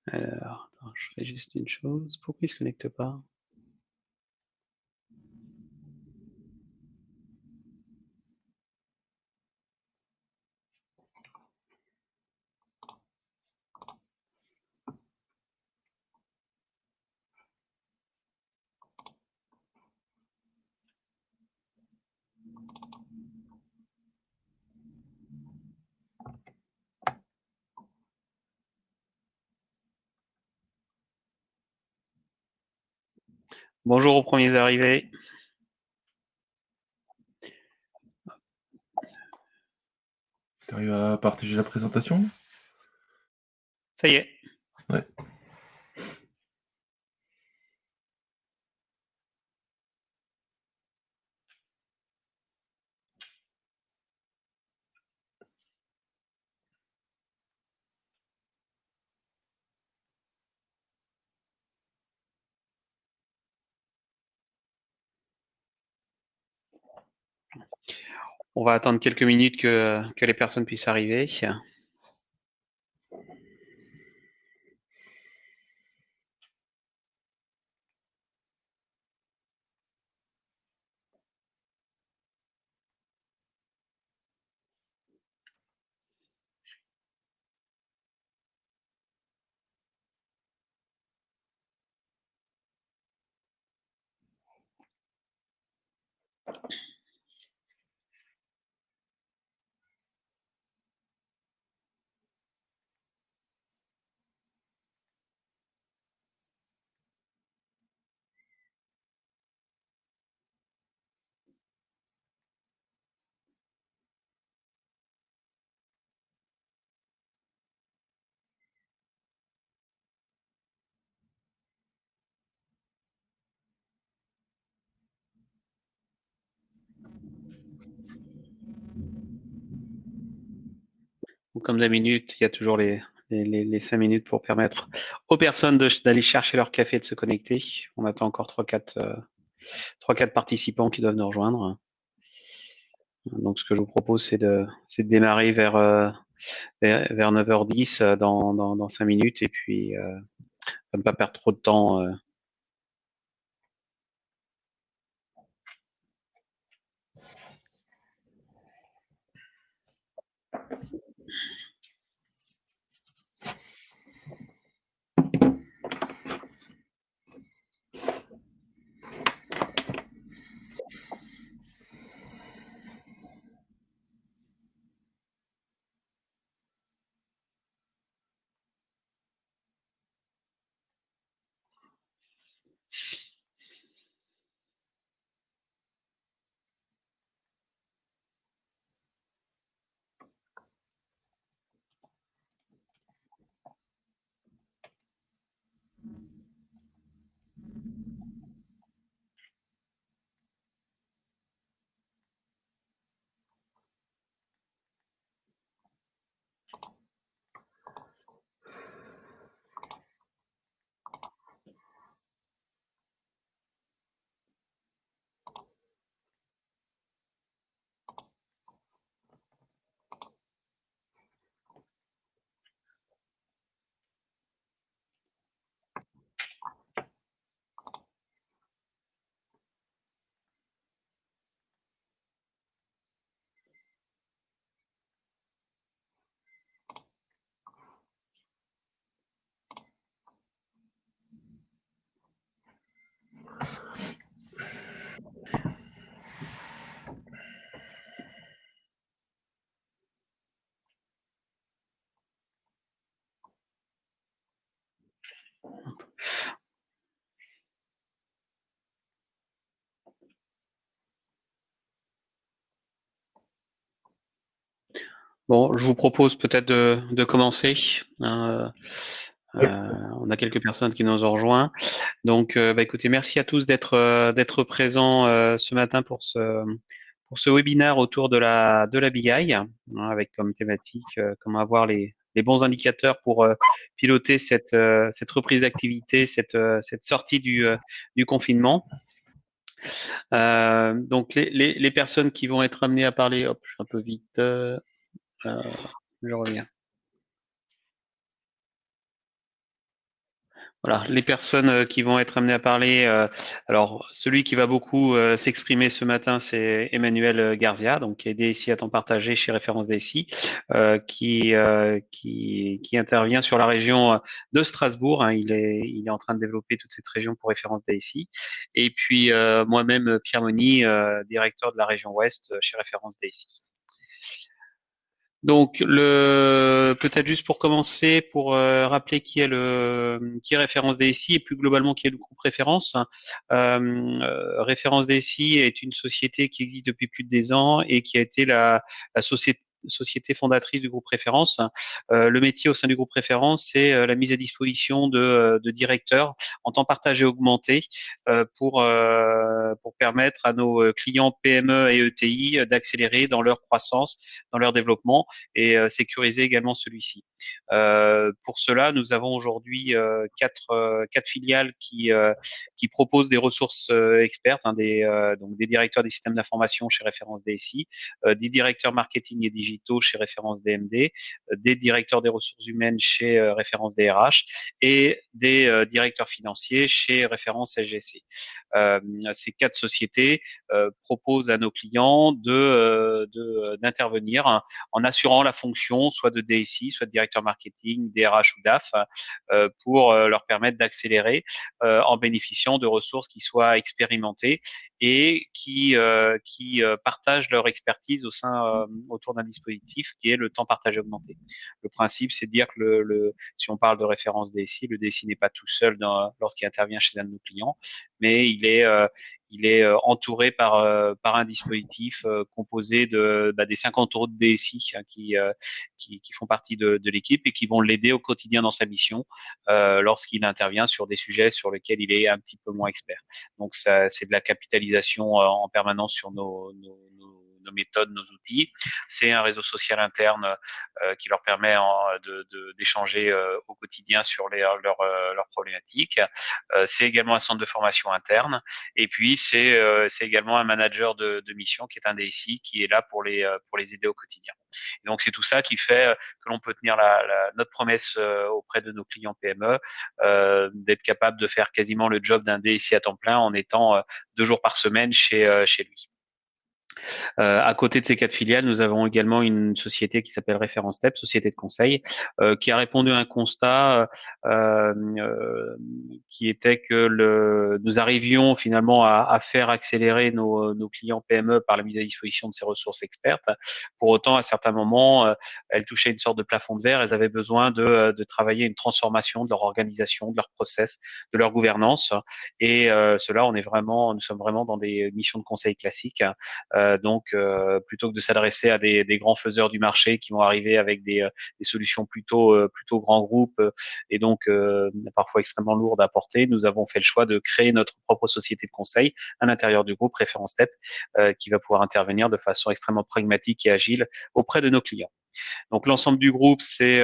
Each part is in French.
Alors, attends, je fais juste une chose. Pourquoi il se connecte pas? Bonjour aux premiers arrivés. Tu arrives à partager la présentation? Ça y est. Ouais. On va attendre quelques minutes que les personnes puissent arriver. Donc, comme d'habitude, il y a toujours les 5 minutes pour permettre aux personnes d'aller chercher leur café et de se connecter. On attend encore 3-4 participants qui doivent nous rejoindre. Donc, ce que je vous propose, c'est de démarrer vers 9h10 dans 5 minutes et puis ne pas perdre trop de temps. Bon, je vous propose peut-être de commencer. On a quelques personnes qui nous ont rejoints. Donc, écoutez, merci à tous d'être présents ce matin pour ce webinaire autour de la BI, hein, avec comme thématique comment avoir les bons indicateurs pour piloter cette reprise d'activité, cette sortie du confinement. Donc, les personnes qui vont être amenées à parler, hop, je suis un peu vite, je reviens. Voilà, les personnes qui vont être amenées à parler. Alors, celui qui va beaucoup s'exprimer ce matin, c'est Emmanuel Garzia, donc qui est DSI à temps partagé chez Référence DSI, qui intervient sur la région de Strasbourg. Hein. Il est en train de développer toute cette région pour Référence DSI. Et puis moi-même, Pierre Moni, directeur de la région Ouest chez Référence DSI. Donc, peut-être juste pour commencer, pour rappeler qui est Référence DSI et plus globalement qui est le groupe Référence. Référence DSI est une société qui existe depuis plus de 10 ans et qui a été la société fondatrice du groupe Référence. Le métier au sein du groupe Référence, c'est la mise à disposition de directeurs en temps partagé augmenté pour permettre à nos clients PME et ETI d'accélérer dans leur croissance, dans leur développement et sécuriser également celui-ci. Pour cela, nous avons aujourd'hui quatre filiales qui proposent des ressources expertes, hein, donc des directeurs des systèmes d'information chez Référence DSI, des directeurs marketing et digitaux chez Référence DMD, des directeurs des ressources humaines chez Référence DRH et des directeurs financiers chez Référence SGC. Ces quatre sociétés proposent à nos clients d'intervenir en assurant la fonction soit de DSI, soit de directeur marketing, DRH ou DAF, pour leur permettre d'accélérer en bénéficiant de ressources qui soient expérimentées et qui partagent leur expertise autour d'un dispositif qui est le temps partagé augmenté. Le principe, c'est de dire que si on parle de référence DSI, le DSI n'est pas tout seul lorsqu'il intervient chez un de nos clients, mais il est entouré par un dispositif composé des 50 euros de DSI hein, qui font partie de l'équipe et qui vont l'aider au quotidien dans sa mission lorsqu'il intervient sur des sujets sur lesquels il est un petit peu moins expert. Donc ça, c'est de la capitalisation en permanence sur nos méthodes, nos outils. C'est un réseau social interne qui leur permet d'échanger au quotidien sur leurs problématiques. C'est également un centre de formation interne. Et puis, c'est également un manager de mission qui est un DSI qui est là pour les aider au quotidien. Et donc, c'est tout ça qui fait que l'on peut tenir notre promesse auprès de nos clients PME, d'être capable de faire quasiment le job d'un DSI à temps plein en étant 2 jours par semaine chez lui. À côté de ces quatre filiales, nous avons également une société qui s'appelle Référence Step, société de conseil, qui a répondu à un constat qui était que nous arrivions finalement à faire accélérer nos clients PME par la mise à disposition de ces ressources expertes. Pour autant, à certains moments, elles touchaient une sorte de plafond de verre. Elles avaient besoin de travailler une transformation de leur organisation, de leur process, de leur gouvernance. Et cela, nous sommes vraiment dans des missions de conseil classiques. Donc, plutôt que de s'adresser à des grands faiseurs du marché qui vont arriver avec des solutions plutôt grands groupes et donc parfois extrêmement lourdes à porter, nous avons fait le choix de créer notre propre société de conseil à l'intérieur du groupe Référence Step, qui va pouvoir intervenir de façon extrêmement pragmatique et agile auprès de nos clients. Donc l'ensemble du groupe, c'est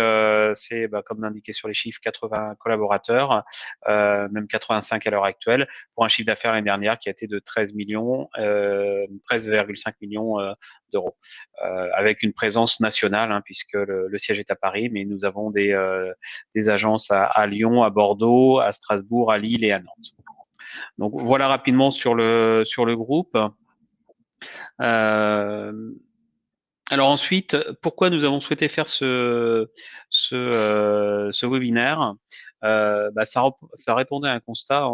comme l'indiqué sur les chiffres, 80 collaborateurs, même 85 à l'heure actuelle, pour un chiffre d'affaires l'année dernière qui a été de 13,5 millions d'euros, avec une présence nationale, hein, puisque le siège est à Paris, mais nous avons des agences à Lyon, à Bordeaux, à Strasbourg, à Lille et à Nantes. Donc voilà rapidement sur le groupe. Alors ensuite, pourquoi nous avons souhaité faire ce webinaire? Ça répondait à un constat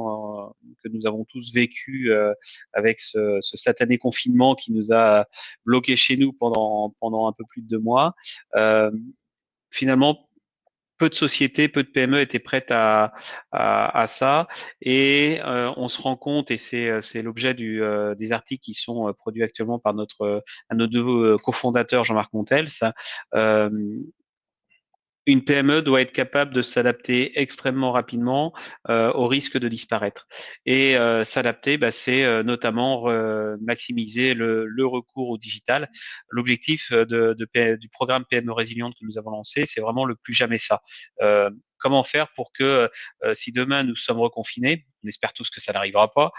que nous avons tous vécu avec ce satané confinement qui nous a bloqués chez nous pendant un peu plus de 2 mois. Finalement, peu de sociétés, peu de PME étaient prêtes à ça. Et on se rend compte, et c'est l'objet des articles qui sont produits actuellement par un de nos deux cofondateurs, Jean-Marc Montels. Une PME doit être capable de s'adapter extrêmement rapidement au risque de disparaître. Et s'adapter, c'est notamment maximiser le recours au digital. L'objectif du programme PME Résiliente que nous avons lancé, c'est vraiment le plus jamais ça. comment faire pour que si demain nous sommes reconfinés, on espère tous que ça n'arrivera pas,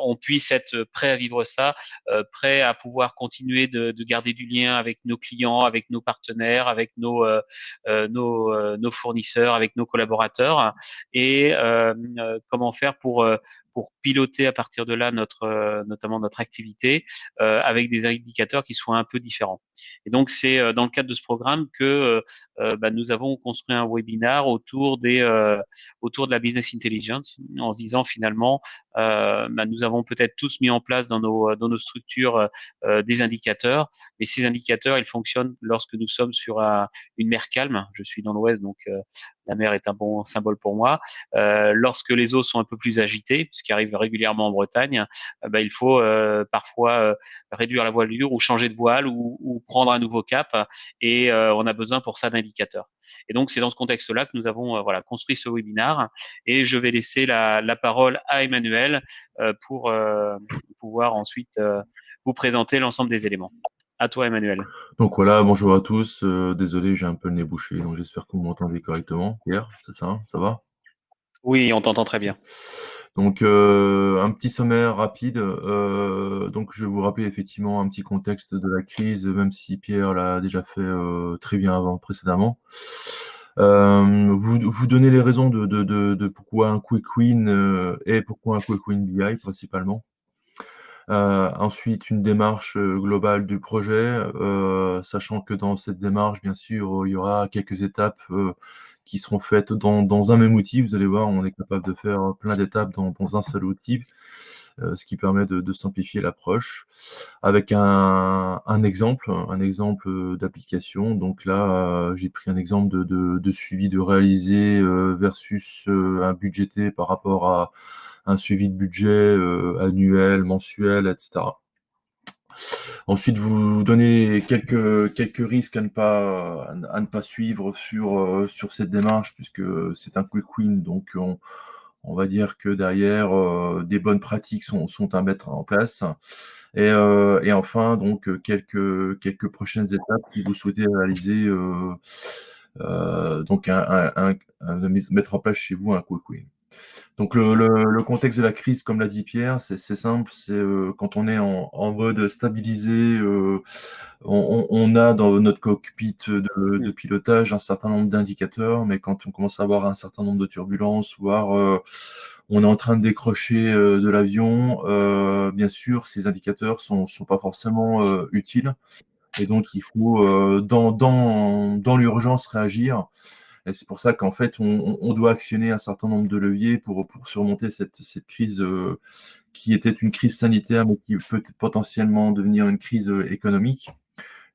on puisse être prêt à vivre ça, prêt à pouvoir continuer de garder du lien avec nos clients, avec nos partenaires, avec nos fournisseurs, avec nos collaborateurs, et comment faire pour piloter à partir de là notamment notre activité avec des indicateurs qui soient un peu différents. Et donc c'est dans le cadre de ce programme que nous avons construit un webinar autour de la business intelligence, en se disant finalement nous avons peut-être tous mis en place dans nos structures des indicateurs, mais ces indicateurs ils fonctionnent lorsque nous sommes sur une mer calme. Je suis dans l'Ouest, donc la mer est un bon symbole pour moi. Lorsque les eaux sont un peu plus agitées, ce qui arrive régulièrement en Bretagne, il faut parfois réduire la voilure ou changer de voile ou prendre un nouveau cap. Et on a besoin pour ça d'indicateurs. Et donc c'est dans ce contexte-là que nous avons construit ce webinaire. Et je vais laisser la parole à Emmanuel pour pouvoir ensuite vous présenter l'ensemble des éléments. À toi, Emmanuel. Donc voilà, bonjour à tous. Désolé, j'ai un peu le nez bouché, donc j'espère que vous m'entendez correctement. Pierre, c'est ça, hein, ça va? Oui, on t'entend très bien. Donc un petit sommaire rapide. Donc je vais vous rappeler effectivement un petit contexte de la crise, même si Pierre l'a déjà fait très bien avant précédemment. Vous donnez les raisons de pourquoi un quick win et pourquoi un quick win BI principalement. Ensuite, une démarche globale du projet, sachant que dans cette démarche, bien sûr, il y aura quelques étapes qui seront faites dans un même outil. Vous allez voir, on est capable de faire plein d'étapes dans un seul outil, ce qui permet de simplifier l'approche. Avec un exemple d'application. Donc là, j'ai pris un exemple de suivi de réalisé versus un budgété par rapport à un suivi de budget annuel, mensuel, etc. Ensuite, vous donnez quelques risques à ne pas suivre sur cette démarche, puisque c'est un quick win. Donc, on va dire que derrière, des bonnes pratiques sont à mettre en place. Et enfin, donc, quelques prochaines étapes si vous souhaitez réaliser, donc, mettre en place chez vous un quick win. Donc le contexte de la crise, comme l'a dit Pierre, c'est simple, c'est quand on est en mode stabilisé, on a dans notre cockpit de pilotage un certain nombre d'indicateurs, mais quand on commence à avoir un certain nombre de turbulences, voire on est en train de décrocher de l'avion, bien sûr, ces indicateurs sont pas forcément utiles, et donc il faut dans l'urgence réagir. Et c'est pour ça qu'en fait, on doit actionner un certain nombre de leviers pour surmonter cette crise qui était une crise sanitaire, mais qui peut potentiellement devenir une crise économique.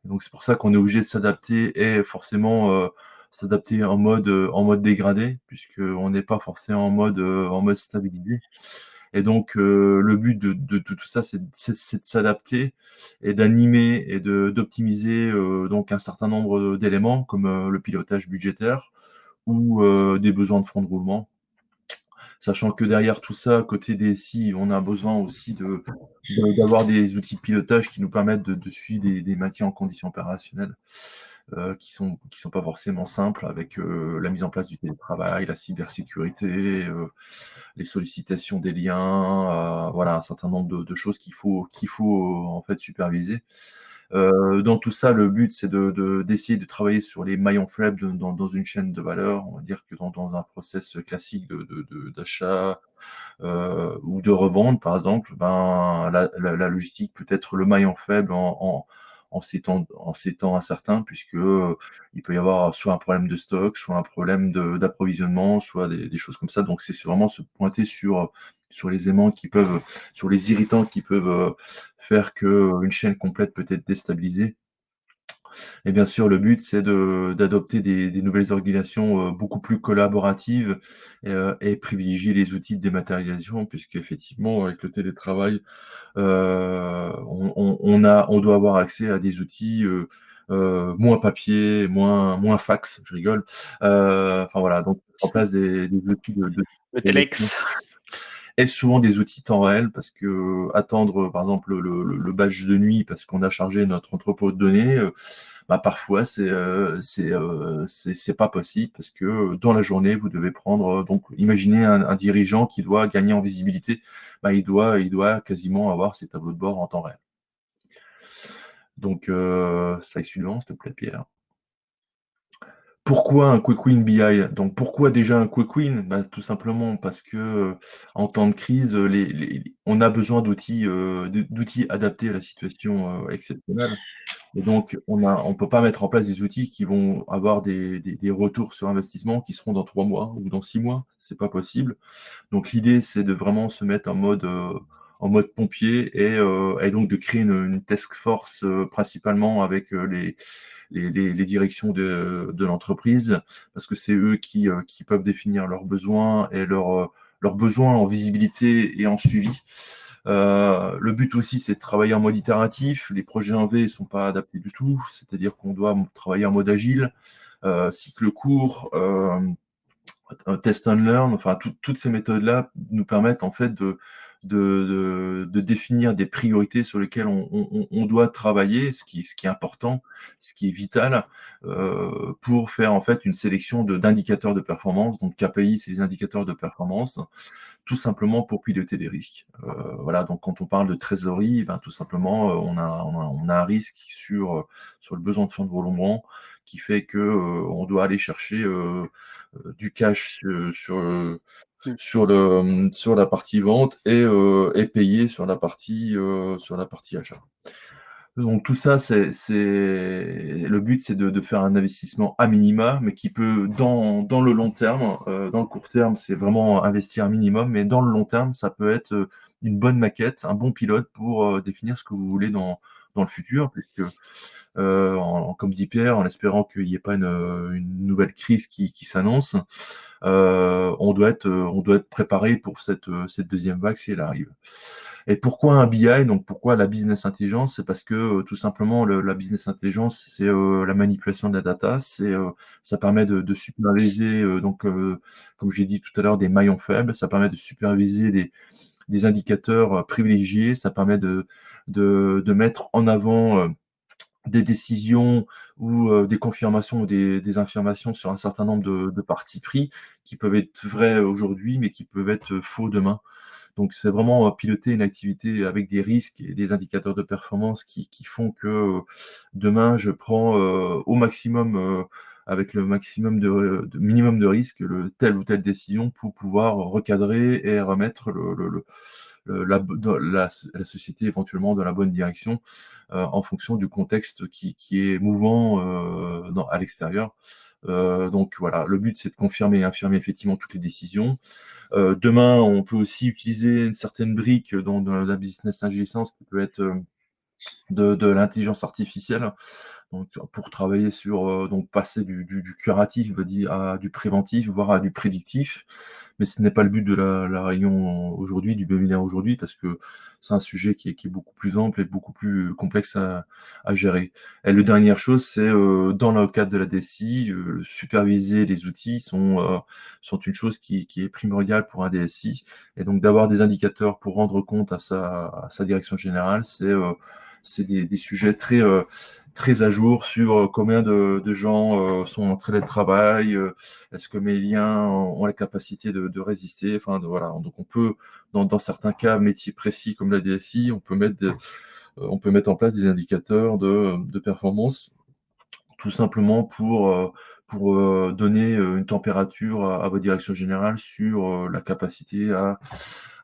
Et donc c'est pour ça qu'on est obligé de s'adapter et forcément s'adapter en mode dégradé, puisqu'on n'est pas forcément en mode stabilisé. Et donc le but de tout ça, c'est de s'adapter et d'animer et d'optimiser donc un certain nombre d'éléments comme le pilotage budgétaire ou des besoins de fonds de roulement. Sachant que derrière tout ça, côté DSI, on a besoin aussi d'avoir des outils de pilotage qui nous permettent de suivre des maintiens en conditions opérationnelles qui sont pas forcément simples, avec la mise en place du télétravail, la cybersécurité, les sollicitations des liens, voilà, un certain nombre de choses qu'il faut en fait superviser. Dans tout ça, le but, c'est d'essayer de travailler sur les maillons faibles dans une chaîne de valeur. On va dire que dans un process classique d'achat ou de revente, par exemple, la logistique peut être le maillon faible en ces temps incertains, puisque il peut y avoir soit un problème de stock, soit un problème d'approvisionnement, soit des choses comme ça. Donc c'est vraiment se pointer sur les aimants sur les irritants qui peuvent faire qu'une chaîne complète peut être déstabilisée. Et bien sûr, le but, c'est d'adopter des nouvelles organisations beaucoup plus collaboratives et privilégier les outils de dématérialisation, puisqu'effectivement, avec le télétravail, on doit avoir accès à des outils moins papier, moins fax, je rigole. Enfin voilà, donc en place des outils Le Telex. et souvent des outils temps réel, parce que attendre par exemple le badge de nuit parce qu'on a chargé notre entrepôt de données, bah, parfois c'est pas possible parce que dans la journée, vous devez prendre, donc imaginez un dirigeant qui doit gagner en visibilité, bah, il doit quasiment avoir ses tableaux de bord en temps réel. Donc, slide suivant, s'il te plaît, Pierre. Pourquoi un Quick Win BI? Donc pourquoi déjà un Quick Win? Bah, tout simplement parce que en temps de crise, on a besoin d'outils adaptés à la situation exceptionnelle. Et donc, on ne peut pas mettre en place des outils qui vont avoir des retours sur investissement qui seront dans 3 mois ou dans 6 mois. C'est pas possible. Donc l'idée, c'est de vraiment se mettre en mode pompier et donc de créer une task force principalement avec les directions de l'entreprise, parce que c'est eux qui peuvent définir leurs besoins et leurs besoins en visibilité et en suivi. Le but aussi, c'est de travailler en mode itératif. Les projets en V ne sont pas adaptés du tout, c'est-à-dire qu'on doit travailler en mode agile, cycle court, test and learn, enfin toutes ces méthodes-là nous permettent en fait de définir des priorités sur lesquelles on doit travailler, ce qui est important, ce qui est vital, pour faire en fait une sélection d'indicateurs de performance. Donc KPI, c'est les indicateurs de performance, tout simplement pour piloter des risques. Voilà, donc quand on parle de trésorerie, ben, tout simplement, on a un risque sur le besoin de fonds de roulement qui fait que on doit aller chercher du cash sur la partie vente et payer sur la partie achat. Donc tout ça, le but, c'est de faire un investissement à minima, mais qui peut, dans le long terme, dans le court terme, c'est vraiment investir un minimum, mais dans le long terme, ça peut être une bonne maquette, un bon pilote pour définir ce que vous voulez dans le futur, puisque comme dit Pierre, en espérant qu'il n'y ait pas une nouvelle crise qui s'annonce, on doit être préparé pour cette deuxième vague si elle arrive. Et pourquoi un BI? Donc pourquoi la business intelligence? C'est parce que tout simplement la business intelligence, c'est la manipulation de la data, ça permet de superviser comme j'ai dit tout à l'heure, des maillons faibles, ça permet de superviser des indicateurs privilégiés, ça permet de mettre en avant des décisions ou des confirmations ou des affirmations sur un certain nombre de partis pris qui peuvent être vrais aujourd'hui, mais qui peuvent être faux demain. Donc c'est vraiment piloter une activité avec des risques et des indicateurs de performance qui font que demain, je prends au maximum, avec le maximum de minimum de risque, telle ou telle décision pour pouvoir recadrer et remettre la société éventuellement dans la bonne direction en fonction du contexte qui est mouvant à l'extérieur. Donc voilà, le but c'est de confirmer et infirmer effectivement toutes les décisions. Demain, on peut aussi utiliser une certaine brique dans la business intelligence qui peut être de l'intelligence artificielle, donc pour travailler sur donc passer du curatif, je veux dire, à du préventif, voire à du prédictif. Mais ce n'est pas le but de la réunion aujourd'hui, du webinaire aujourd'hui, parce que c'est un sujet qui est beaucoup plus ample et beaucoup plus complexe à gérer. Et la dernière chose, c'est dans le cadre de la DSI, superviser les outils sont une chose qui est primordiale pour un DSI. Et donc d'avoir des indicateurs pour rendre compte à sa direction générale, c'est des sujets très à jour sur combien de gens sont en télétravail, est-ce que mes liens ont la capacité de résister, enfin voilà. Donc on peut, dans certains cas métiers précis comme la DSI, on peut mettre en place des indicateurs de performance, tout simplement pour donner une température à votre direction générale sur la capacité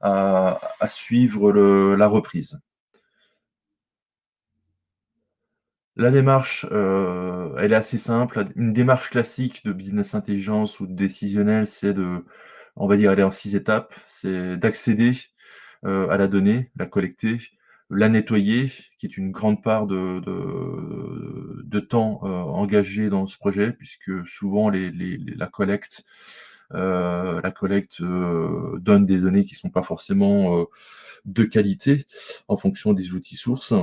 à suivre la reprise. La démarche, elle est assez simple. Une démarche classique de business intelligence ou de décisionnel, on va dire, elle est en 6 étapes. C'est d'accéder à la donnée, la collecter, la nettoyer, qui est une grande part de temps engagé dans ce projet, puisque souvent la collecte donne des données qui ne sont pas forcément de qualité en fonction des outils sources.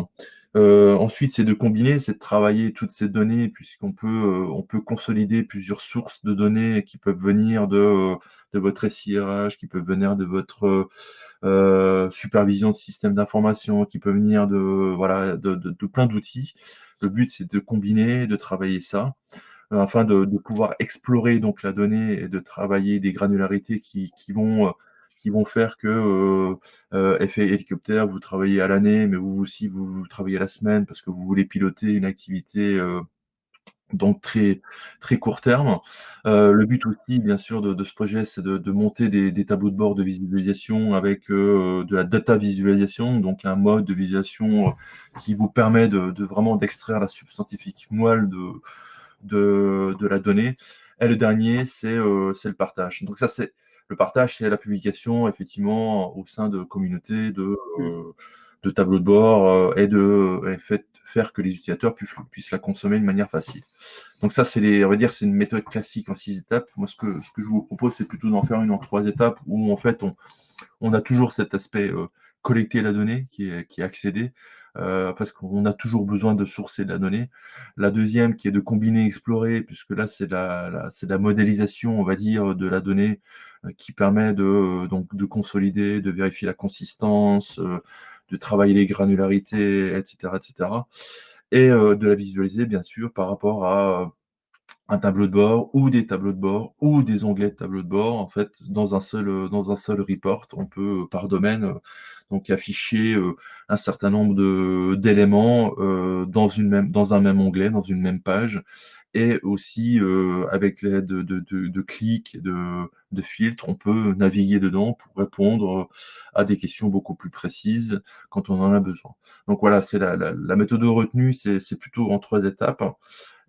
Ensuite, c'est de combiner, c'est de travailler toutes ces données, puisqu'on peut consolider plusieurs sources de données qui peuvent venir de votre SIRH, qui peuvent venir de votre supervision de système d'information, qui peuvent venir de plein d'outils. Le but, c'est de combiner, de travailler ça, afin de pouvoir explorer donc la donnée et de travailler des granularités qui vont faire que effet hélicoptère, vous travaillez à l'année, mais vous aussi vous travaillez à la semaine parce que vous voulez piloter une activité donc très, très court terme. Le but aussi, bien sûr, de ce projet, c'est de monter des tableaux de bord de visualisation avec de la data visualisation, donc un mode de visualisation qui vous permet de vraiment d'extraire la substantifique moelle de la donnée. Et le dernier, c'est le partage. Donc ça, c'est le partage, c'est la publication, effectivement, au sein de communautés de tableaux de bord faire que les utilisateurs puissent la consommer de manière facile. Donc ça, on va dire, c'est une méthode classique en 6 étapes. Moi, ce que je vous propose, c'est plutôt d'en faire une en 3 étapes où, en fait, on a toujours cet aspect collecter la donnée qui est accédé, parce qu'on a toujours besoin de sourcer de la donnée. La deuxième, qui est de combiner, explorer, puisque là, c'est la modélisation, on va dire, de la donnée qui permet donc de consolider, de vérifier la consistance, de travailler les granularités, etc., etc. Et de la visualiser, bien sûr, par rapport à un tableau de bord ou des tableaux de bord ou des onglets de tableau de bord. En fait, dans un seul report, on peut par domaine donc afficher un certain nombre d'éléments dans un même onglet, dans une même page, et aussi avec l'aide de clics et de filtres, on peut naviguer dedans pour répondre à des questions beaucoup plus précises quand on en a besoin. Donc voilà, c'est la méthode retenue, c'est plutôt en 3 étapes.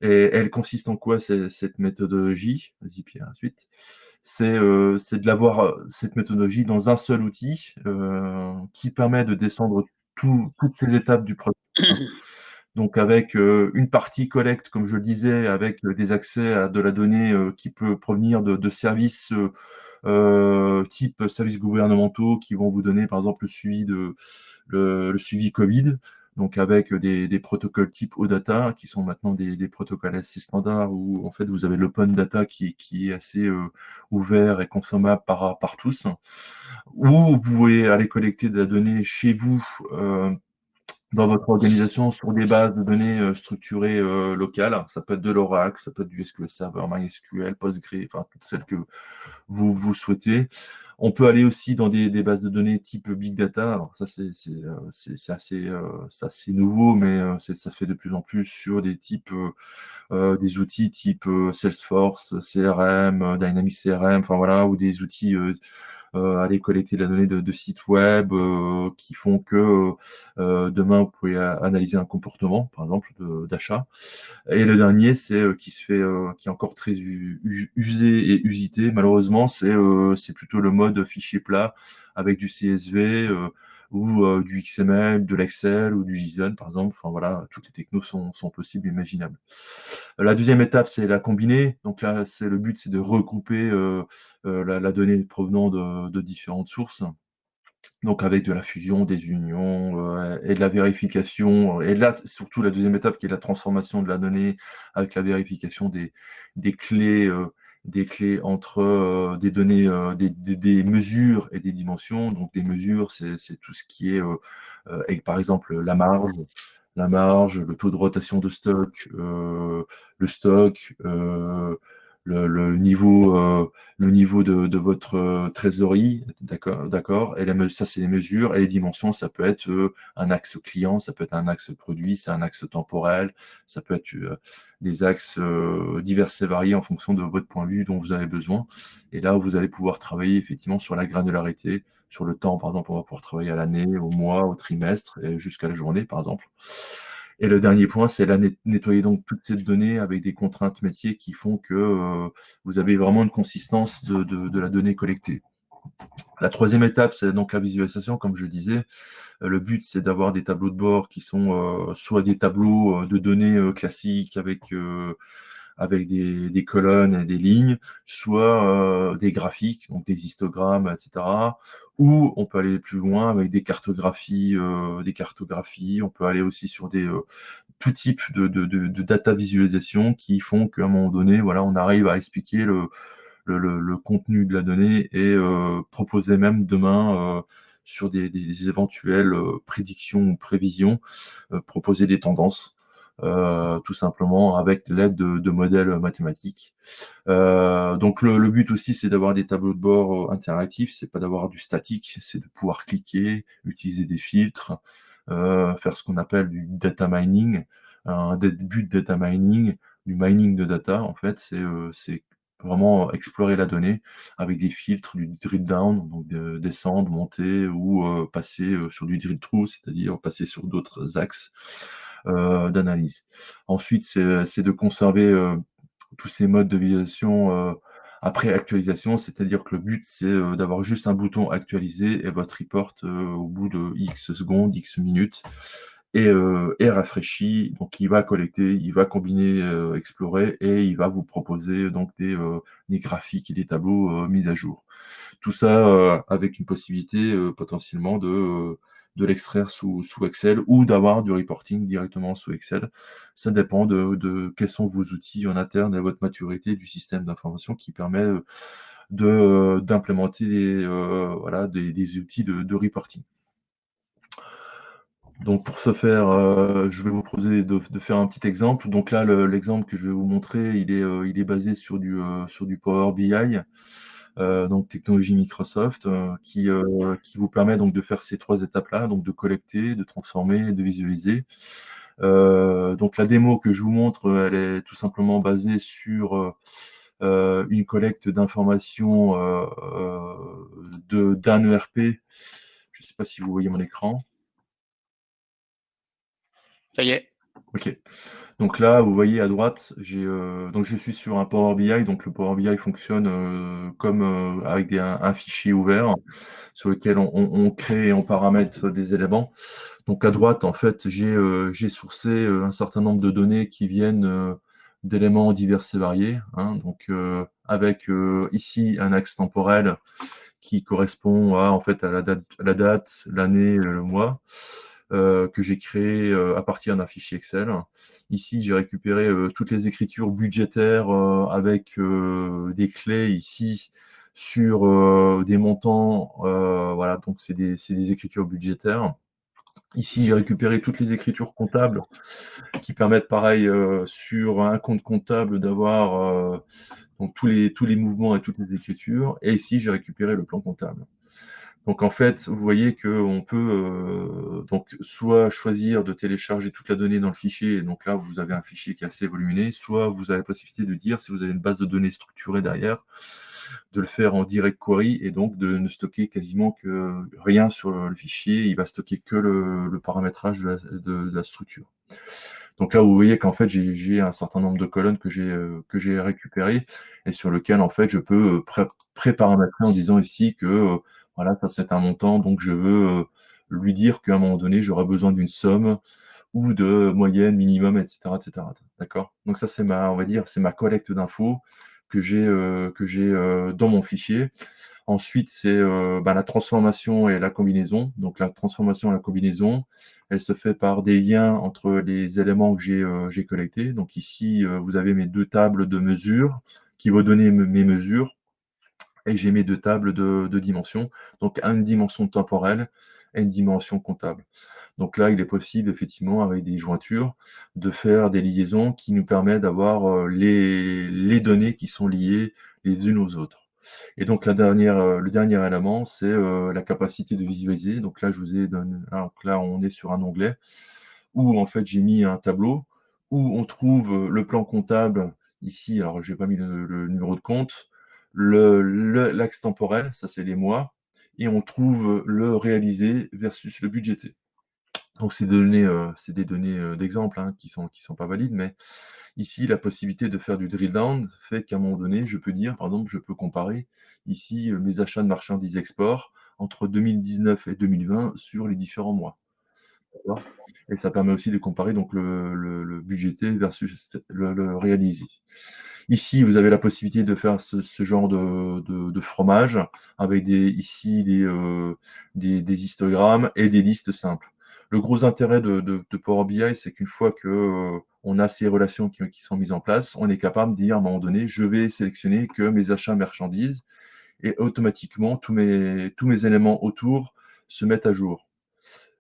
Et elle consiste en quoi, cette méthodologie? Vas-y Pierre, ensuite. C'est de l'avoir, cette méthodologie, dans un seul outil qui permet de descendre toutes les étapes du processus. Donc avec une partie collecte, comme je le disais, avec des accès à de la donnée qui peut provenir de services type services gouvernementaux qui vont vous donner par exemple le suivi Covid, donc avec des protocoles type OData qui sont maintenant des protocoles assez standards où en fait vous avez l'open data qui est assez ouvert et consommable par tous, ou vous pouvez aller collecter de la donnée chez vous dans votre organisation sur des bases de données structurées locales. Ça peut être de l'Oracle, ça peut être du SQL Server, MySQL, Postgre, enfin toutes celles que vous souhaitez. On peut aller aussi dans des bases de données type Big Data. Alors ça, c'est assez nouveau, mais ça se fait de plus en plus sur des outils type Salesforce, CRM, Dynamics CRM, enfin voilà, ou des outils aller collecter de la donnée de sites web qui font que demain, vous pouvez analyser un comportement, par exemple, d'achat. Et le dernier, c'est qui est encore très usé et usité, malheureusement, c'est plutôt le mode fichier plat avec du CSV ou du XML, de l'Excel ou du JSON, par exemple. Enfin voilà, toutes les technos sont possibles et imaginables. La deuxième étape, c'est la combiner. Donc là, le but, c'est de regrouper la donnée provenant de différentes sources. Donc avec de la fusion, des unions et de la vérification. Et là, surtout la deuxième étape qui est la transformation de la donnée avec la vérification des clés entre des données, des mesures et des dimensions. Donc des mesures, c'est tout ce qui est, par exemple, la marge, le taux de rotation de stock, le stock, le niveau de votre trésorerie, d'accord. Et ça, c'est les mesures. Et les dimensions, ça peut être un axe client, ça peut être un axe produit, c'est un axe temporel, ça peut être des axes divers et variés en fonction de votre point de vue dont vous avez besoin. Et là, vous allez pouvoir travailler effectivement sur la granularité, sur le temps, par exemple, on va pouvoir travailler à l'année, au mois, au trimestre, et jusqu'à la journée, par exemple. Et le dernier point, c'est nettoyer donc toute cette donnée avec des contraintes métiers qui font que vous avez vraiment une consistance de la donnée collectée. La troisième étape, c'est donc la visualisation, comme je disais. Le but, c'est d'avoir des tableaux de bord qui sont soit des tableaux de données classiques avec des colonnes et des lignes, soit des graphiques, donc des histogrammes, etc. Ou on peut aller plus loin avec des cartographies. On peut aller aussi sur tout type de data visualisation qui font qu'à un moment donné, voilà, on arrive à expliquer le contenu de la donnée et proposer même demain sur des éventuelles prédictions ou prévisions, proposer des tendances tout simplement avec l'aide de modèles mathématiques. Donc le but aussi, c'est d'avoir des tableaux de bord interactifs, c'est pas d'avoir du statique, c'est de pouvoir cliquer, utiliser des filtres, faire ce qu'on appelle du data mining. Un des buts de data mining, du mining de data, en fait, c'est vraiment explorer la donnée avec des filtres, du drill down, donc descendre, monter ou passer sur du drill through, c'est-à-dire passer sur d'autres axes d'analyse. Ensuite, c'est de conserver tous ces modes de visualisation après actualisation, c'est-à-dire que le but, c'est d'avoir juste un bouton actualiser et votre report au bout de X secondes, X minutes est rafraîchi. Donc, il va collecter, il va combiner, explorer et il va vous proposer donc des graphiques et des tableaux mis à jour. Tout ça avec une possibilité potentiellement de l'extraire sous Excel ou d'avoir du reporting directement sous Excel. Ça dépend de quels sont vos outils en interne et votre maturité du système d'information qui permet d'implémenter des outils de reporting. Donc pour ce faire, je vais vous proposer de faire un petit exemple. Donc là, l'exemple que je vais vous montrer, il est basé sur du Power BI, donc technologie Microsoft, qui vous permet donc de faire ces 3 étapes-là, donc de collecter, de transformer et de visualiser. Donc la démo que je vous montre, elle est tout simplement basée sur une collecte d'informations d'un ERP. Je ne sais pas si vous voyez mon écran. Ça y est. Ok. Donc là, vous voyez à droite, donc je suis sur un Power BI. Donc le Power BI fonctionne comme avec un fichier ouvert sur lequel on crée et on paramètre des éléments. Donc à droite, en fait, j'ai sourcé un certain nombre de données qui viennent d'éléments divers et variés, hein. Donc avec ici un axe temporel qui correspond en fait à la date, l'année, le mois, que j'ai créé à partir d'un fichier Excel. Ici, j'ai récupéré toutes les écritures budgétaires avec des clés ici sur des montants. Voilà, donc c'est des écritures budgétaires. Ici, j'ai récupéré toutes les écritures comptables qui permettent, pareil, sur un compte comptable d'avoir donc tous les mouvements et toutes les écritures. Et ici, j'ai récupéré le plan comptable. Donc en fait, vous voyez qu'on peut donc soit choisir de télécharger toute la donnée dans le fichier, et donc là vous avez un fichier qui est assez volumineux, soit vous avez la possibilité de dire, si vous avez une base de données structurée derrière, de le faire en direct query et donc de ne stocker quasiment que rien sur le fichier, il va stocker que le paramétrage de la structure. Donc là, vous voyez qu'en fait, j'ai un certain nombre de colonnes que j'ai récupérées et sur lequel en fait je peux pré-paramétrer en disant ici que voilà, ça c'est un montant, donc je veux lui dire qu'à un moment donné, j'aurai besoin d'une somme ou de moyenne, minimum, etc., etc. D'accord? Donc ça, on va dire, c'est ma collecte d'infos que j'ai dans mon fichier. Ensuite, c'est la transformation et la combinaison. Donc la transformation et la combinaison, elle se fait par des liens entre les éléments que j'ai collectés. Donc ici, vous avez mes 2 tables de mesures qui vont donner mes mesures. Et j'ai mes 2 tables de dimensions. Donc une dimension temporelle et une dimension comptable. Donc là, il est possible, effectivement, avec des jointures, de faire des liaisons qui nous permettent d'avoir les données qui sont liées les unes aux autres. Et donc le dernier élément, c'est la capacité de visualiser. Donc là, je vous ai donné, alors là, on est sur un onglet où en fait j'ai mis un tableau où on trouve le plan comptable ici. Alors j'ai pas mis le numéro de compte, l'axe temporel, ça c'est les mois, et on trouve le réalisé versus le budgété. Donc c'est des données d'exemple qui sont pas valides, mais ici la possibilité de faire du drill down fait qu'à un moment donné, je peux dire, par exemple, je peux comparer ici mes achats de marchandises export entre 2019 et 2020 sur les différents mois. D'accord. Et ça permet aussi de comparer donc le budgété versus le réalisé. Ici, vous avez la possibilité de faire ce genre de fromage avec ici des histogrammes et des listes simples. Le gros intérêt de Power BI, c'est qu'une fois que on a ces relations qui sont mises en place, on est capable de dire à un moment donné, je vais sélectionner que mes achats marchandises et automatiquement tous mes éléments autour se mettent à jour.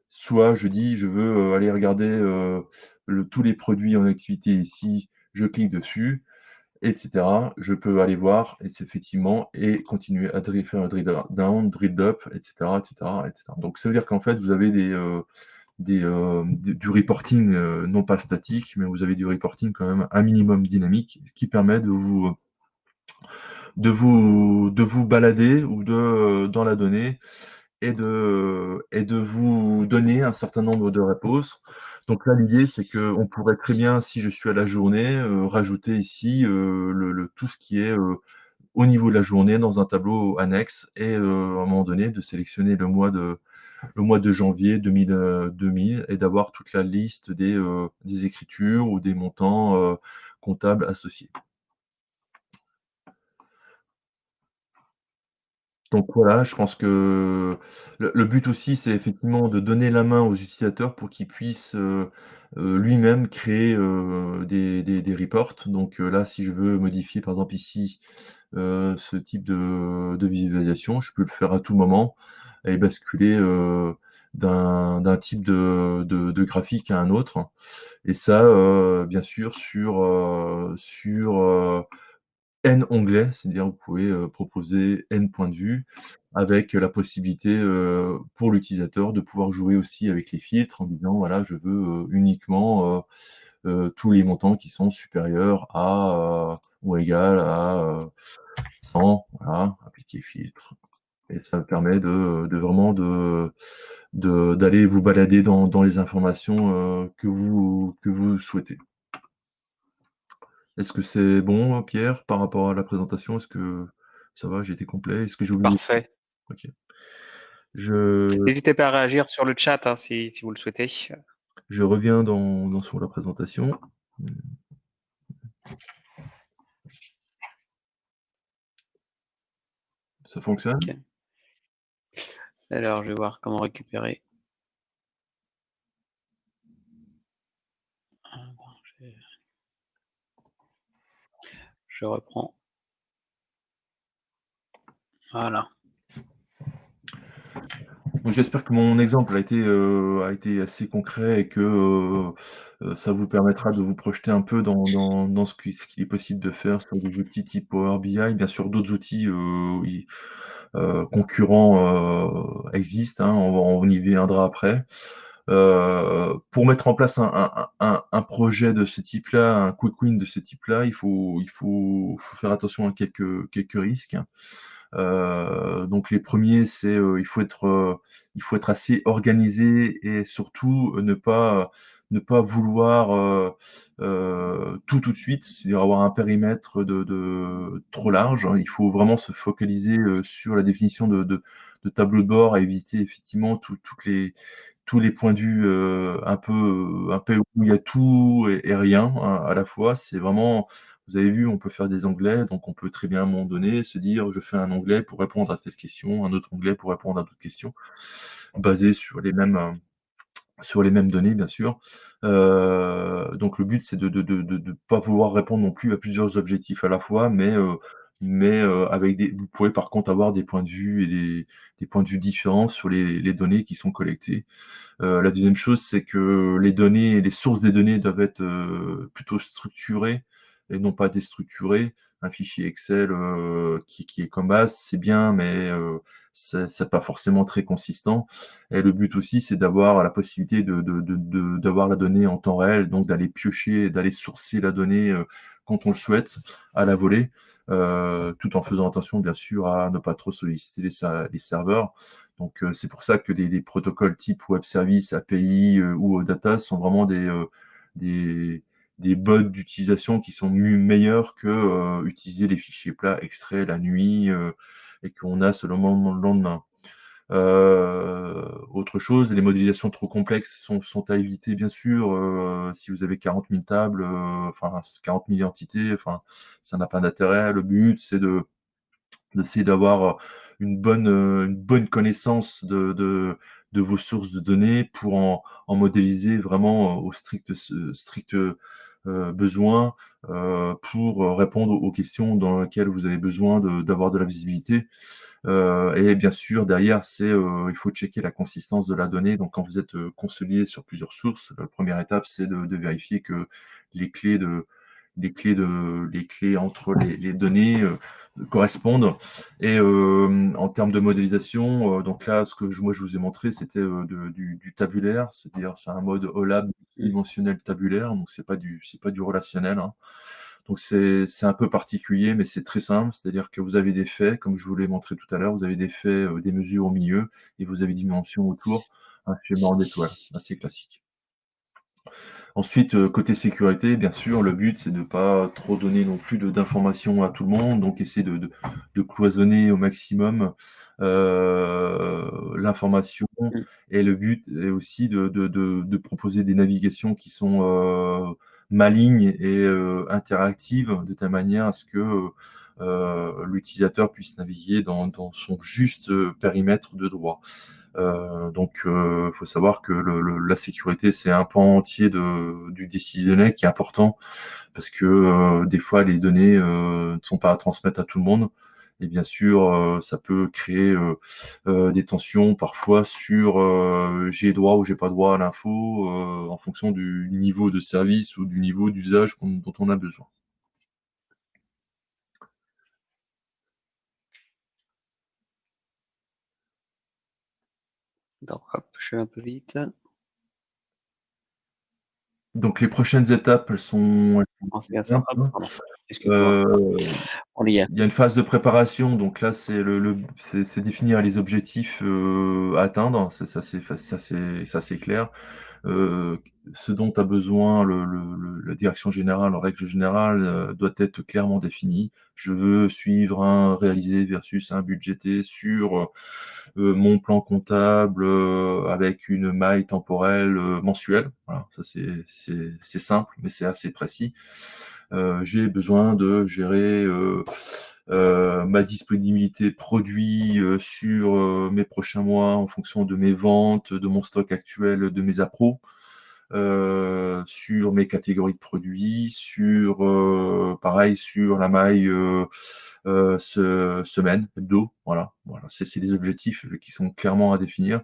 soit je dis je veux aller regarder tous les produits en activité ici, je clique dessus, etc. Je peux aller voir et c'est effectivement et continuer à faire un drill down, drill up, etc., etc., etc. Donc ça veut dire qu'en fait vous avez du reporting non pas statique, mais vous avez du reporting quand même un minimum dynamique qui permet de vous balader ou dans la donnée et de vous donner un certain nombre de réponses. Donc là, l'idée, c'est qu'on pourrait très bien, si je suis à la journée, rajouter ici tout ce qui est au niveau de la journée dans un tableau annexe et à un moment donné, de sélectionner le mois de janvier 2000 et d'avoir toute la liste des écritures ou des montants comptables associés. Donc voilà, je pense que le but aussi, c'est effectivement de donner la main aux utilisateurs pour qu'ils puissent lui-même créer des reports. Donc là, si je veux modifier, par exemple ici, ce type de visualisation, je peux le faire à tout moment et basculer d'un type de graphique à un autre. Et ça, bien sûr, sur N onglets, c'est-à-dire vous pouvez proposer N points de vue avec la possibilité pour l'utilisateur de pouvoir jouer aussi avec les filtres en disant voilà, je veux uniquement tous les montants qui sont supérieurs à ou égal à 100, voilà, appliquer filtre. Et ça permet de vraiment d'aller vous balader dans les informations que vous souhaitez. Est-ce que c'est bon, Pierre, par rapport à la présentation? Est-ce que ça va, j'ai été complet? Est-ce que j'ai oublié? Parfait. OK. Je N'hésitez pas à réagir sur le chat hein, si vous le souhaitez. je reviens sur la présentation. Ça fonctionne? Ok. Alors, je vais voir comment récupérer. Je reprends. Voilà. Donc j'espère que mon exemple a été assez concret et que ça vous permettra de vous projeter un peu dans ce qu'il est possible de faire sur des outils type Power BI. Bien sûr, d'autres outils concurrents existent, hein, on y viendra après. Pour mettre en place un projet de ce type-là, un quick win de ce type-là, il faut faire attention à quelques risques. Donc les premiers, c'est il faut être assez organisé et surtout ne pas vouloir tout de suite, c'est-à-dire avoir un périmètre trop large. Il faut vraiment se focaliser sur la définition de tableau de bord et éviter effectivement tous les points de vue un peu où il y a tout et rien à la fois. C'est vraiment, vous avez vu, on peut faire des onglets, donc on peut très bien à un moment donné se dire je fais un onglet pour répondre à telle question, un autre onglet pour répondre à d'autres questions, basées sur les mêmes données, bien sûr. Donc le but, c'est de ne pas vouloir répondre non plus à plusieurs objectifs à la fois, mais vous pouvez par contre avoir des points de vue et des points de vue différents sur les données qui sont collectées. La deuxième chose, c'est que les sources des données doivent être plutôt structurées et non pas déstructurées. Un fichier Excel qui est comme base, c'est bien, mais c'est pas forcément très consistant. Et le but aussi, c'est d'avoir la possibilité d'avoir la donnée en temps réel, donc d'aller piocher, d'aller sourcer la donnée quand on le souhaite, à la volée, tout en faisant attention, bien sûr, à ne pas trop solliciter les serveurs. Donc, c'est pour ça que les protocoles type web service, API ou OData sont vraiment des modes d'utilisation qui sont meilleurs que utiliser les fichiers plats extraits la nuit et qu'on a seulement le lendemain. Autre chose, les modélisations trop complexes sont à éviter, bien sûr. Si vous avez 40 000 tables, enfin 40 000 entités, enfin, ça n'a pas d'intérêt. Le but, c'est d'essayer d'avoir une bonne connaissance de vos sources de données pour en modéliser vraiment au strict besoin pour répondre aux questions dans lesquelles vous avez besoin d'avoir de la visibilité. Et bien sûr, derrière, il faut checker la consistance de la donnée. Donc, quand vous êtes consolidé sur plusieurs sources, la première étape, c'est de vérifier que les clés entre les données correspondent. Et en termes de modélisation, donc là, moi je vous ai montré, c'était du tabulaire, c'est-à-dire c'est un mode OLAP dimensionnel tabulaire, donc c'est pas du relationnel, hein. Donc c'est un peu particulier, mais c'est très simple, c'est-à-dire que vous avez des faits, comme je vous l'ai montré tout à l'heure, vous avez des faits, des mesures au milieu, et vous avez des dimensions autour, un schéma en étoile, assez classique. Ensuite, côté sécurité, bien sûr, le but, c'est de ne pas trop donner non plus d'informations à tout le monde, donc essayer de cloisonner au maximum l'information. Et le but est aussi de proposer des navigations qui sont malignes et interactives, de telle manière à ce que l'utilisateur puisse naviguer dans son juste périmètre de droit. Donc, faut savoir que la sécurité, c'est un pan entier du décisionnel qui est important parce que des fois, les données ne sont pas à transmettre à tout le monde. Et bien sûr, ça peut créer des tensions parfois sur j'ai droit ou j'ai pas droit à l'info en fonction du niveau de service ou du niveau d'usage dont on a besoin. Donc, hop, je vais un peu vite. Donc, les prochaines étapes, elles sont Penser à ça. simples, Hop, hein. pardon. Excuse-moi. On y est. Il y a une phase de préparation, donc là, c'est définir les objectifs à atteindre, ça c'est clair. Ce dont a besoin la direction générale, en règle générale, doit être clairement défini. Je veux suivre un réalisé versus un budgété sur mon plan comptable avec une maille temporelle mensuelle. Voilà, ça c'est simple, mais c'est assez précis. J'ai besoin de gérer ma disponibilité de produits sur mes prochains mois en fonction de mes ventes, de mon stock actuel, de mes appros, sur mes catégories de produits, pareil, sur la maille semaine, hebdo. Voilà, c'est des objectifs qui sont clairement à définir.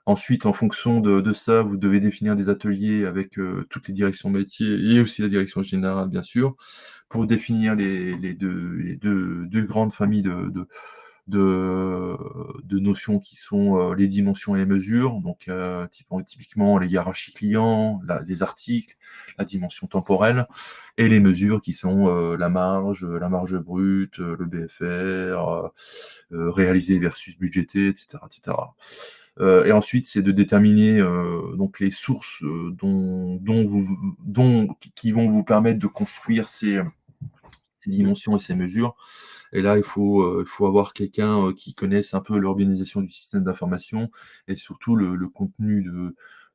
Ensuite, en fonction de ça, vous devez définir des ateliers avec toutes les directions métiers et aussi la direction générale, bien sûr, pour définir les deux grandes familles de notions qui sont les dimensions et les mesures. Donc, typiquement, les hiérarchies clients, les articles, la dimension temporelle, et les mesures qui sont la marge brute, le BFR, réalisé versus budgété, etc., etc. Et ensuite, c'est de déterminer donc les sources qui vont vous permettre de construire ces dimensions et ces mesures. Et là, il faut avoir quelqu'un qui connaisse un peu l'organisation du système d'information et surtout le contenu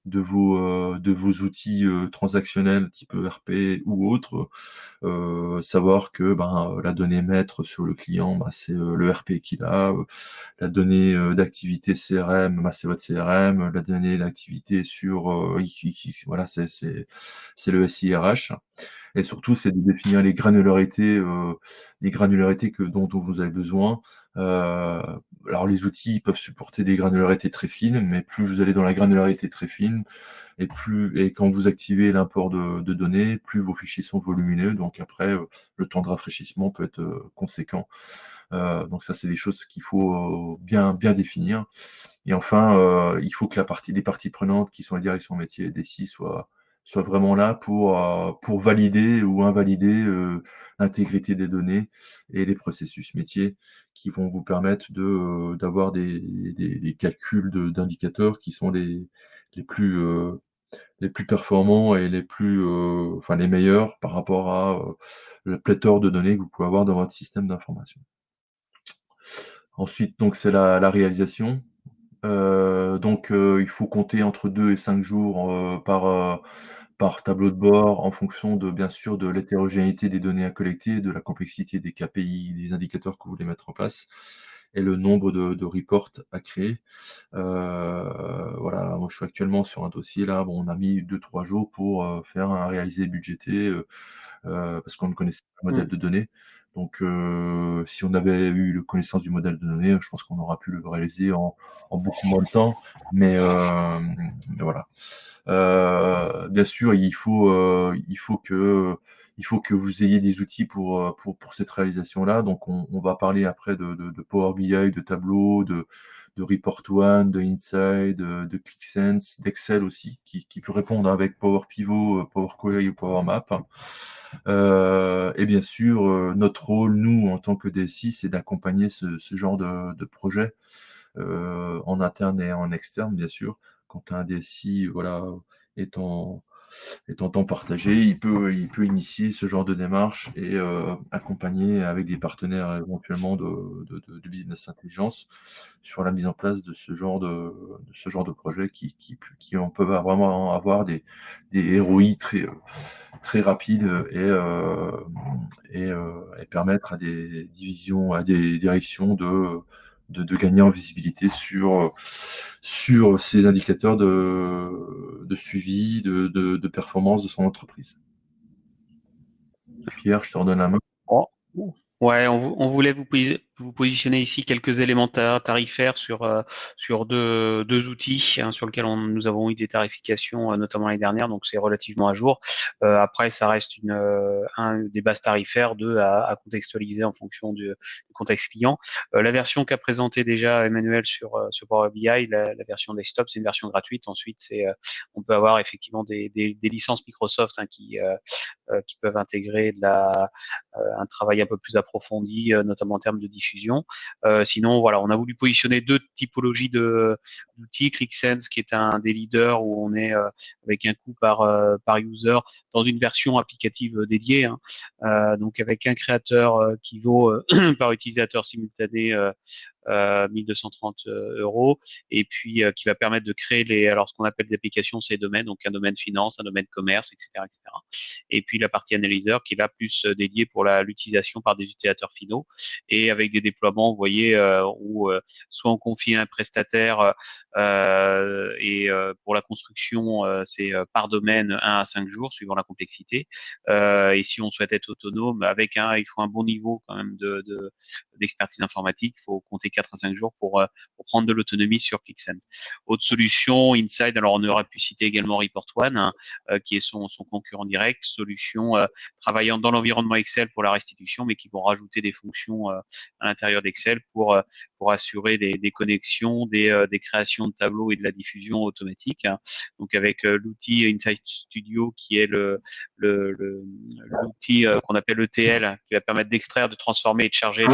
de vos outils transactionnels type ERP ou autres. Savoir que la donnée maître sur le client, c'est le RP qu'il a. La donnée d'activité CRM, c'est votre CRM. La donnée d'activité sur voilà, c'est le SIRH. Et surtout, c'est de définir les granularités dont vous avez besoin. Alors les outils peuvent supporter des granularités très fines, mais plus vous allez dans la granularité très fine, et quand vous activez l'import de données, plus vos fichiers sont volumineux. Donc après, le temps de rafraîchissement peut être conséquent. Donc ça, c'est des choses qu'il faut bien définir. Et enfin, il faut que les parties prenantes, qui sont la direction métier et DSI, soient vraiment là pour valider ou invalider l'intégrité des données et les processus métiers qui vont vous permettre d'avoir des calculs d'indicateurs qui sont les plus performants et les meilleurs par rapport à la pléthore de données que vous pouvez avoir dans votre système d'information. Ensuite, donc, c'est la réalisation. Donc, il faut compter entre 2 et 5 jours par tableau de bord en fonction bien sûr, de l'hétérogénéité des données à collecter, de la complexité des KPI, des indicateurs que vous voulez mettre en place. et le nombre de reports à créer. Voilà, moi je suis actuellement sur un dossier là, bon, on a mis 2-3 jours pour faire un réalisé budgété, parce qu'on ne connaissait pas le Mmh. modèle de données. Donc, si on avait eu le connaissance du modèle de données, je pense qu'on aura pu le réaliser en beaucoup moins de temps. Mais voilà. Bien sûr, il faut que vous ayez des outils pour cette réalisation-là. Donc, on va parler après de Power BI, de Tableau, de Report One, de Inside, de ClickSense, d'Excel aussi, qui peut répondre avec Power Pivot, Power Query ou Power Map. Et bien sûr, notre rôle, nous, en tant que DSI, c'est d'accompagner ce genre de projet, en interne et en externe, bien sûr. Quand un DSI, voilà, est en est en temps partagé, il peut initier ce genre de démarche et accompagner avec des partenaires éventuellement de business intelligence sur la mise en place de ce genre de projet qui en peuvent vraiment avoir des ROI très rapides et permettre à des divisions, à des directions de gagner en visibilité sur ces indicateurs de suivi, de performance de son entreprise. Pierre, je te redonne la main. Oh. Ouais, on voulait vous positionner ici quelques éléments tarifaires sur deux outils, hein, sur lesquels nous avons eu des tarifications, notamment l'année dernière, donc c'est relativement à jour. Après, ça reste des bases tarifaires, à contextualiser en fonction du contexte client. La version qu'a présentée déjà Emmanuel sur Power BI, la version desktop, c'est une version gratuite. Ensuite, on peut avoir effectivement des licences Microsoft, hein, qui peuvent intégrer un travail un peu plus approfondi, notamment en termes de diffusion. Sinon, voilà, on a voulu positionner deux typologies d'outils. ClickSense, qui est un des leaders où on est avec un coût par user dans une version applicative dédiée, hein. Donc avec un créateur qui vaut par utilisateur simultané 1230 euros, et puis qui va permettre de créer alors ce qu'on appelle des applications, c'est domaines, donc un domaine finance, un domaine commerce, etc., etc. Et puis la partie analyseur qui est là plus dédiée pour l'utilisation par des utilisateurs finaux, et avec des déploiements, vous voyez, où soit on confie à un prestataire, et pour la construction, c'est par domaine 1 à 5 jours suivant la complexité. Et si on souhaite être autonome, il faut un bon niveau quand même d'expertise informatique. Il faut compter 4 à 5 jours pour prendre de l'autonomie sur ClickSense. Autre solution, Inside, alors on aurait pu citer également Report One, hein, qui est son concurrent direct, solution travaillant dans l'environnement Excel pour la restitution, mais qui vont rajouter des fonctions à l'intérieur d'Excel pour assurer des connexions, des créations de tableaux et de la diffusion automatique, hein. Donc avec l'outil Insight Studio, qui est l'outil qu'on appelle ETL, qui va permettre d'extraire, de transformer et de charger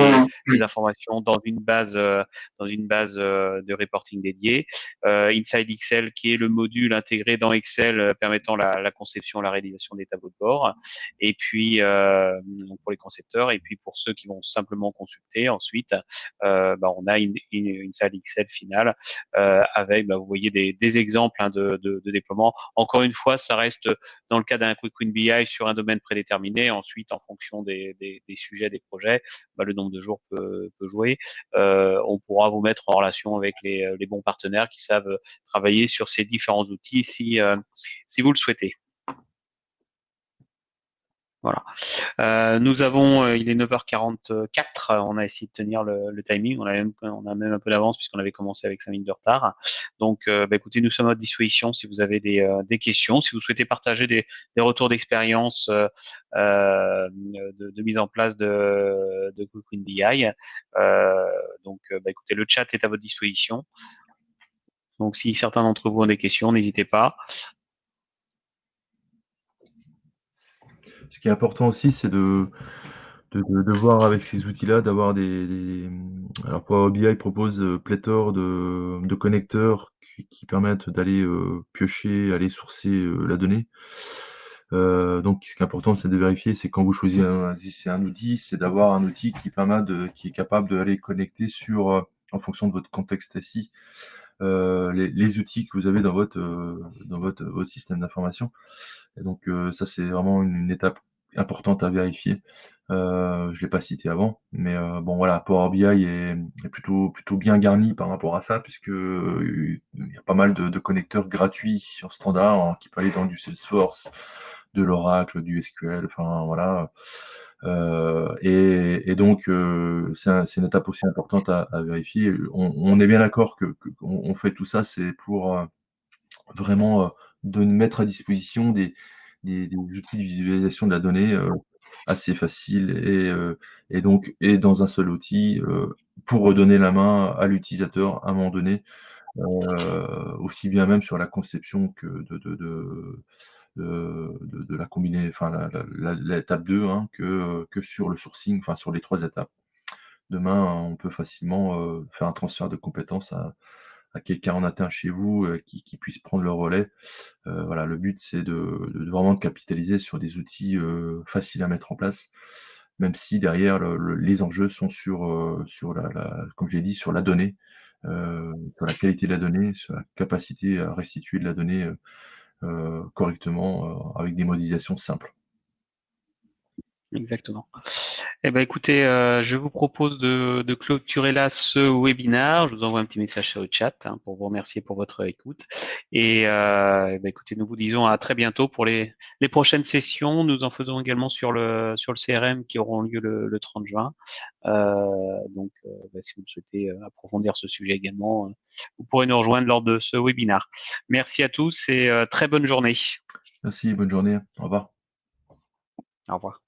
les informations dans une base de reporting dédiée. Inside Excel, qui est le module intégré dans Excel permettant la conception, la réalisation des tableaux de bord. Et puis donc pour les concepteurs, et puis pour ceux qui vont simplement consulter ensuite, on a Inside Excel final avec, vous voyez des exemples, hein, de déploiement. Encore une fois, ça reste dans le cas d'un Quick Win BI sur un domaine prédéterminé. Ensuite, en fonction des sujets, des projets, le nombre de jours peut jouer. On pourra vous mettre en relation avec les bons partenaires qui savent travailler sur ces différents outils si vous le souhaitez. Voilà. Il est 9h44, on a essayé de tenir le timing, on a même un peu d'avance puisqu'on avait commencé avec 5 minutes de retard. Donc, écoutez, nous sommes à votre disposition si vous avez des questions, si vous souhaitez partager des retours d'expérience de mise en place de Quick Win BI. Donc, écoutez, le chat est à votre disposition. Donc, si certains d'entre vous ont des questions, n'hésitez pas. Ce qui est important aussi, c'est de voir avec ces outils-là, d'avoir alors Power BI propose pléthore de connecteurs qui permettent d'aller piocher, aller sourcer la donnée. Donc, ce qui est important, c'est de vérifier, c'est quand vous choisissez un outil, c'est d'avoir un outil qui est capable d'aller connecter en fonction de votre contexte SI, les outils que vous avez dans votre système d'information. Et donc, ça, c'est vraiment une étape importante à vérifier. Je l'ai pas cité avant, mais bon voilà, Power BI est plutôt bien garni par rapport à ça, puisque il y a pas mal de connecteurs gratuits sur standard, hein, qui peuvent aller dans du Salesforce, de l'Oracle, du SQL, enfin voilà. Et donc c'est une étape aussi importante à vérifier. On est bien d'accord qu'on fait tout ça, c'est pour vraiment de mettre à disposition des outils de visualisation de la donnée assez faciles et dans un seul outil pour redonner la main à l'utilisateur à un moment donné, aussi bien même sur la conception que de la combiner, enfin l'étape 2, hein, que sur le sourcing, enfin sur les 3 étapes. Demain, on peut facilement faire un transfert de compétences à quelqu'un en interne chez vous qui puisse prendre le relais. Voilà, le but, c'est de vraiment de capitaliser sur des outils faciles à mettre en place, même si derrière les enjeux sont sur comme j'ai dit, sur la donnée, sur la qualité de la donnée, sur la capacité à restituer de la donnée correctement avec des modélisations simples. Exactement. Eh ben, écoutez, je vous propose de clôturer là ce webinaire. Je vous envoie un petit message sur le chat, hein, pour vous remercier pour votre écoute. Et, eh ben, écoutez, nous vous disons à très bientôt pour les prochaines sessions. Nous en faisons également sur le CRM qui auront lieu le 30 juin. Donc, ben, si vous souhaitez approfondir ce sujet également, vous pourrez nous rejoindre lors de ce webinaire. Merci à tous et très bonne journée. Merci, bonne journée. Au revoir. Au revoir.